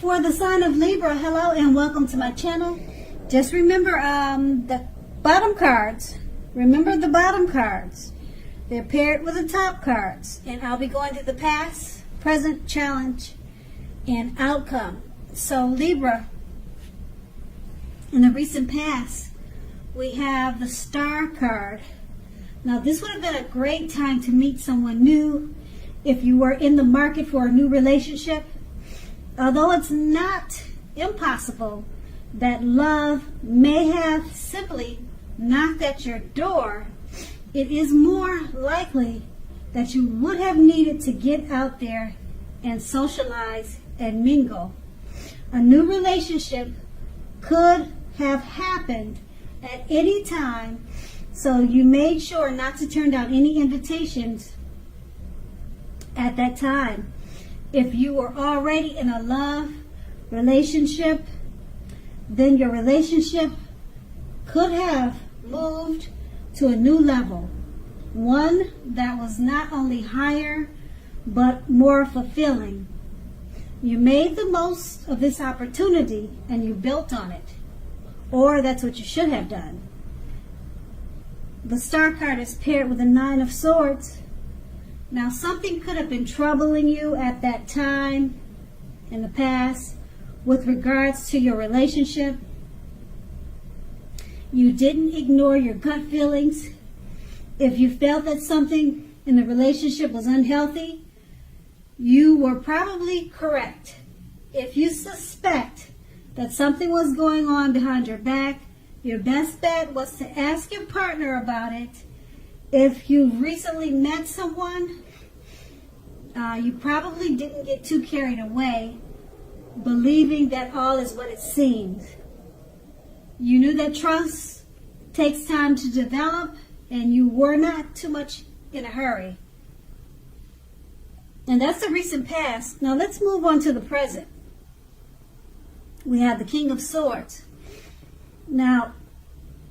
For the sign of Libra, hello and welcome to my channel. Just remember the bottom cards. Remember the bottom cards. They're paired with the top cards. And I'll be going to the past, present, challenge, and outcome. So Libra, in the recent past, we have the Star card. Now this would have been a great time to meet someone new if you were in the market for a new relationship. Although it's not impossible that love may have simply knocked at your door, it is more likely that you would have needed to get out there and socialize and mingle. A new relationship could have happened at any time, so you made sure not to turn down any invitations at that time. If you were already in a love relationship, then your relationship could have moved to a new level. One that was not only higher, but more fulfilling. You made the most of this opportunity and you built on it. Or that's what you should have done. The Star card is paired with the Nine of Swords. Now, something could have been troubling you at that time in the past with regards to your relationship. You didn't ignore your gut feelings. If you felt that something in the relationship was unhealthy, you were probably correct. If you suspect that something was going on behind your back, your best bet was to ask your partner about it. If you've recently met someone, you probably didn't get too carried away, believing that all is what it seems. You knew that trust takes time to develop, and you were not too much in a hurry. And that's the recent past. Now let's move on to the present. We have the King of Swords. Now,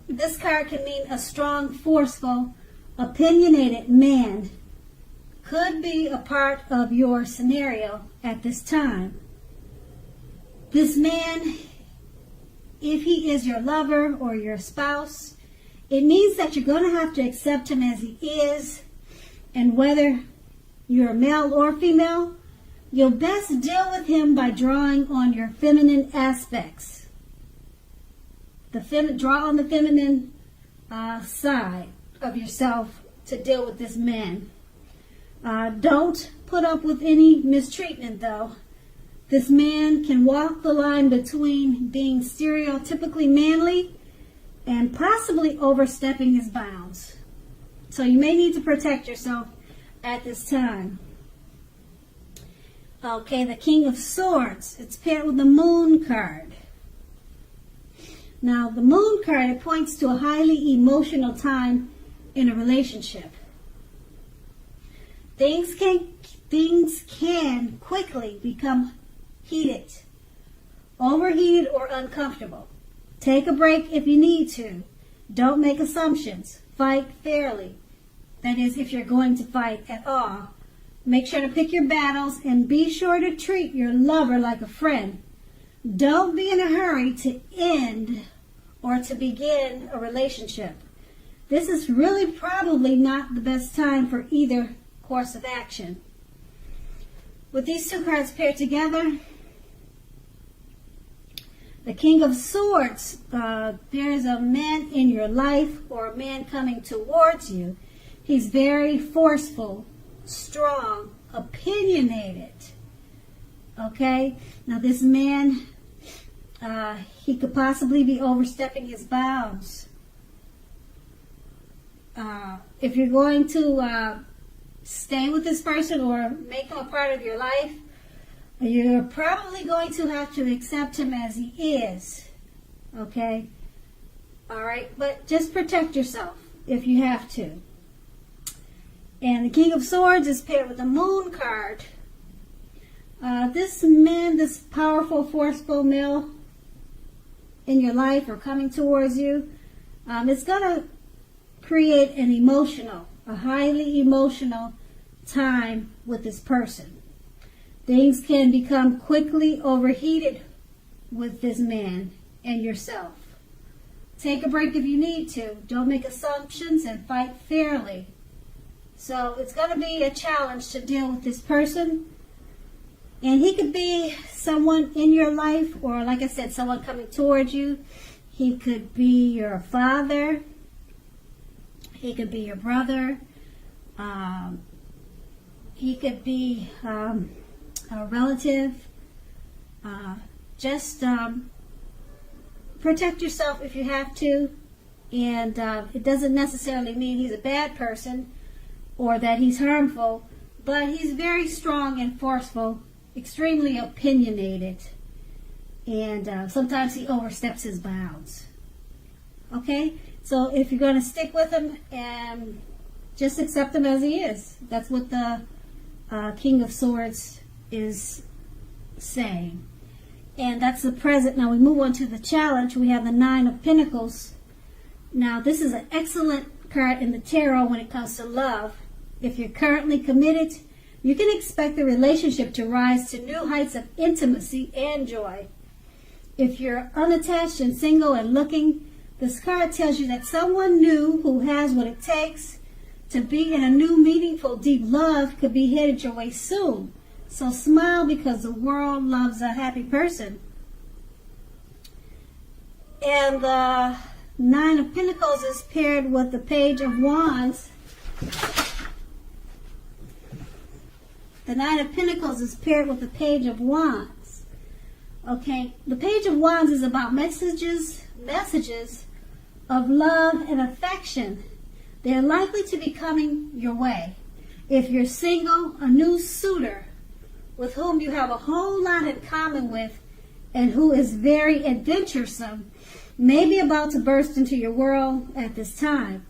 this card can mean a strong, forceful, opinionated man could be a part of your scenario at this time. This man, if he is your lover or your spouse, it means that you're going to have to accept him as he is, and whether you're male or female, you'll best deal with him by drawing on your feminine aspects. Draw on the feminine side of yourself to deal with this man. Don't put up with any mistreatment, though. This man can walk the line between being stereotypically manly and possibly overstepping his bounds. So you may need to protect yourself at this time. Okay, the King of Swords. It's paired with the Moon card. Now, the Moon card, it points to a highly emotional time in a relationship. Things can quickly become heated, overheated, or uncomfortable. Take a break if you need to. Don't make assumptions. Fight fairly. That is, if you're going to fight at all. Make sure to pick your battles and be sure to treat your lover like a friend. Don't be in a hurry to end or to begin a relationship. This is really probably not the best time for either course of action. With these two cards paired together, the King of Swords, there is a man in your life or a man coming towards you. He's very forceful, strong, opinionated. Okay? Now this man, he could possibly be overstepping his bounds. If you're going to stay with this person or make him a part of your life, you're probably going to have to accept him as he is. Okay? Alright? But just protect yourself if you have to. And the King of Swords is paired with the Moon card. This man, this powerful, forceful male in your life or coming towards you, it's going to create a highly emotional time with this person. Things can become quickly overheated with this man and yourself. Take a break if you need to. Don't make assumptions and fight fairly. So it's going to be a challenge to deal with this person. And he could be someone in your life, or like I said, someone coming towards you. He could be your father. He could be your brother. He could be a relative. Just protect yourself if you have to. And it doesn't necessarily mean he's a bad person or that he's harmful, but he's very strong and forceful, extremely opinionated, and sometimes he oversteps his bounds. Okay? So if you're going to stick with him, and just accept him as he is. That's what the King of Swords is saying. And that's the present. Now we move on to the challenge. We have the Nine of Pentacles. Now this is an excellent card in the tarot when it comes to love. If you're currently committed, you can expect the relationship to rise to new heights of intimacy and joy. If you're unattached and single and looking, this card tells you that someone new who has what it takes to be in a new, meaningful, deep love could be headed your way soon. So smile, because the world loves a happy person. And the Nine of Pentacles is paired with the Page of Wands. The Nine of Pentacles is paired with the Page of Wands. Okay, the Page of Wands is about messages of love and affection. They're likely to be coming your way. If you're single, a new suitor with whom you have a whole lot in common with and who is very adventuresome may be about to burst into your world at this time.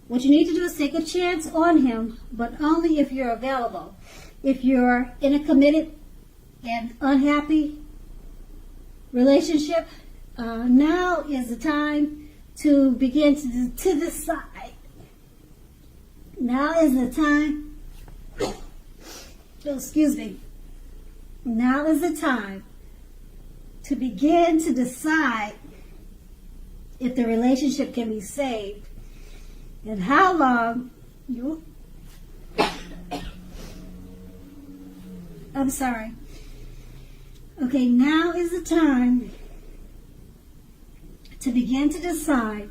What you need to do is take a chance on him, but only if you're available. If you're in a committed and unhappy relationship, now is the time to begin to decide. Now is the time. Excuse me. Now is the time to begin to decide if the relationship can be saved and how long you. I'm sorry. Okay, now is the time to begin to decide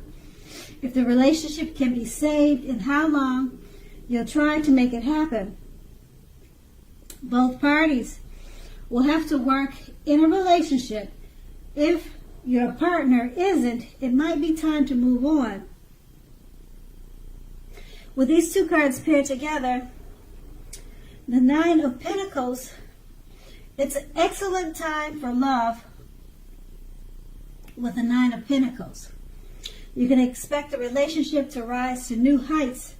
if the relationship can be saved and how long you'll try to make it happen. Both parties will have to work in a relationship. If your partner isn't, it might be time to move on. With these two cards paired together, the Nine of Pentacles, it's an excellent time for love with the Nine of Pentacles. You can expect the relationship to rise to new heights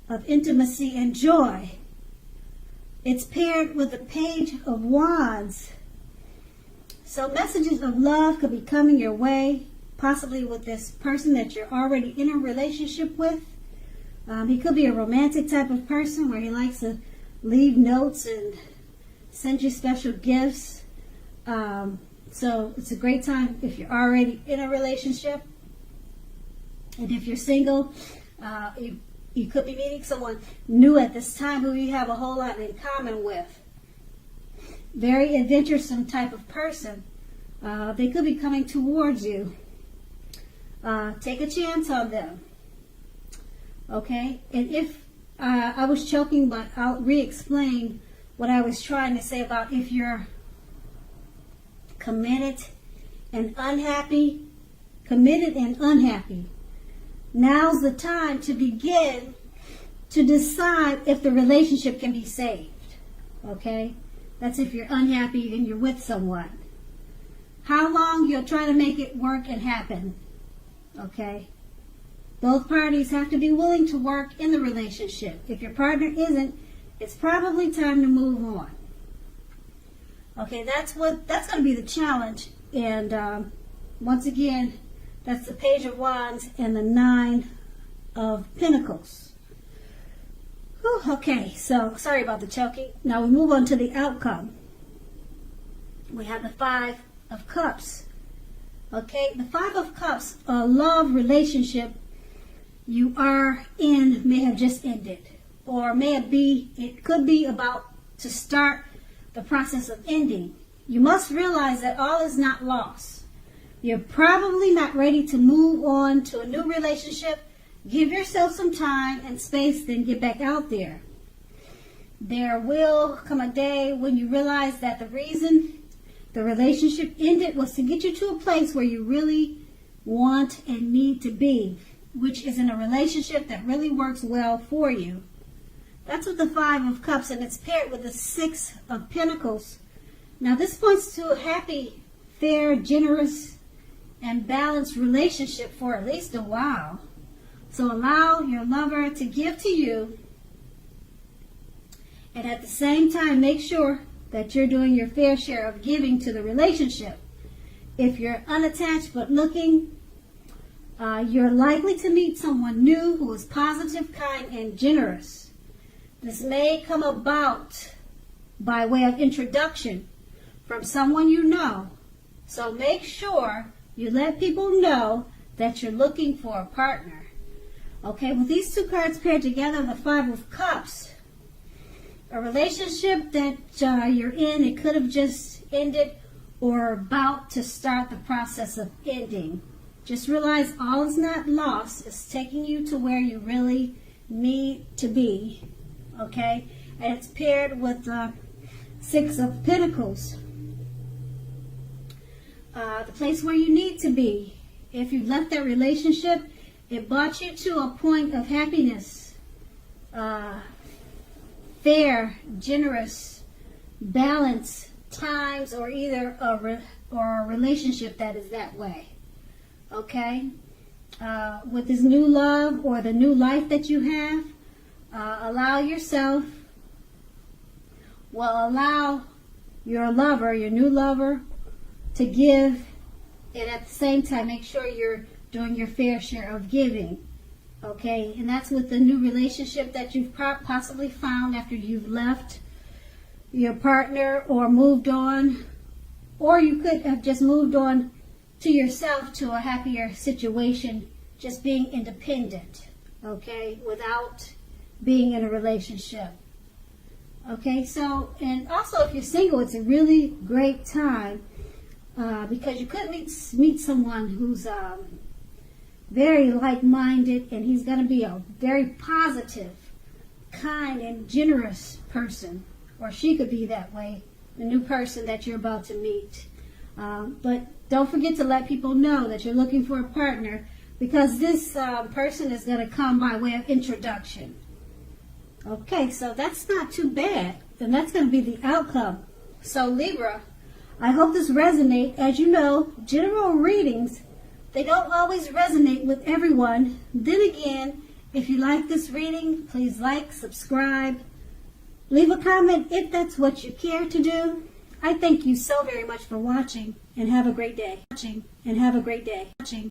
of intimacy and joy. It's paired with the Page of Wands. So messages of love could be coming your way, possibly with this person that you're already in a relationship with. He could be a romantic type of person where he likes to leave notes and send you special gifts. So it's a great time if you're already in a relationship. And if you're single, you could be meeting someone new at this time who you have a whole lot in common with. Very adventuresome type of person. They could be coming towards you. Take a chance on them. Okay? And if I was choking, but I'll re-explain what I was trying to say about if you're committed and unhappy. Now's the time to begin to decide if the relationship can be saved. Okay? That's if you're unhappy and you're with someone. How long you'll try to make it work and happen. Okay? Both parties have to be willing to work in the relationship. If your partner isn't, it's probably time to move on. Okay, that's going to be the challenge. And once again, that's the Page of Wands and the Nine of Pentacles. Whew, okay, so sorry about the choking. Now we move on to the outcome. we have the Five of Cups. Okay, the Five of Cups, a love relationship you are in may have just ended, or it could be about to start the process of ending. You must realize that all is not lost. You're probably not ready to move on to a new relationship. Give yourself some time and space, then get back out there. There will come a day when you realize that the reason the relationship ended was to get you to a place where you really want and need to be, which is in a relationship that really works well for you. That's with the Five of Cups, and it's paired with the Six of Pentacles. Now this points to a happy, fair, generous, and balanced relationship for at least a while. So allow your lover to give to you, and at the same time make sure that you're doing your fair share of giving to the relationship. If you're unattached but looking, you're likely to meet someone new who is positive, kind, and generous. This may come about by way of introduction from someone you know. So make sure you let people know that you're looking for a partner. Okay, with these two cards paired together, the Five of Cups, a relationship that you're in, it could have just ended or about to start the process of ending. Just realize all is not lost. It's taking you to where you really need to be. Okay? And it's paired with the Six of Pentacles. The place where you need to be. If you left that relationship, it brought you to a point of happiness. Fair, generous, balanced times, or either a relationship that is that way. Okay? With this new love or the new life that you have, allow your lover, your new lover, to give, and at the same time make sure you're doing your fair share of giving. Okay, and that's with the new relationship that you've possibly found after you've left your partner or moved on, or you could have just moved on to yourself to a happier situation, just being independent, okay, without being in a relationship. Okay, so, and also if you're single, it's a really great time because you could meet someone who's very like-minded, and he's going to be a very positive, kind, and generous person, or she could be that way, the new person that you're about to meet. But don't forget to let people know that you're looking for a partner, because this person is going to come by way of introduction. Okay, so that's not too bad, and that's going to be the outcome. So Libra, I hope this resonates. As you know, general readings, they don't always resonate with everyone. Then again, if you like this reading, please like, subscribe, leave a comment if that's what you care to do. I thank you so very much for watching, and have a great day.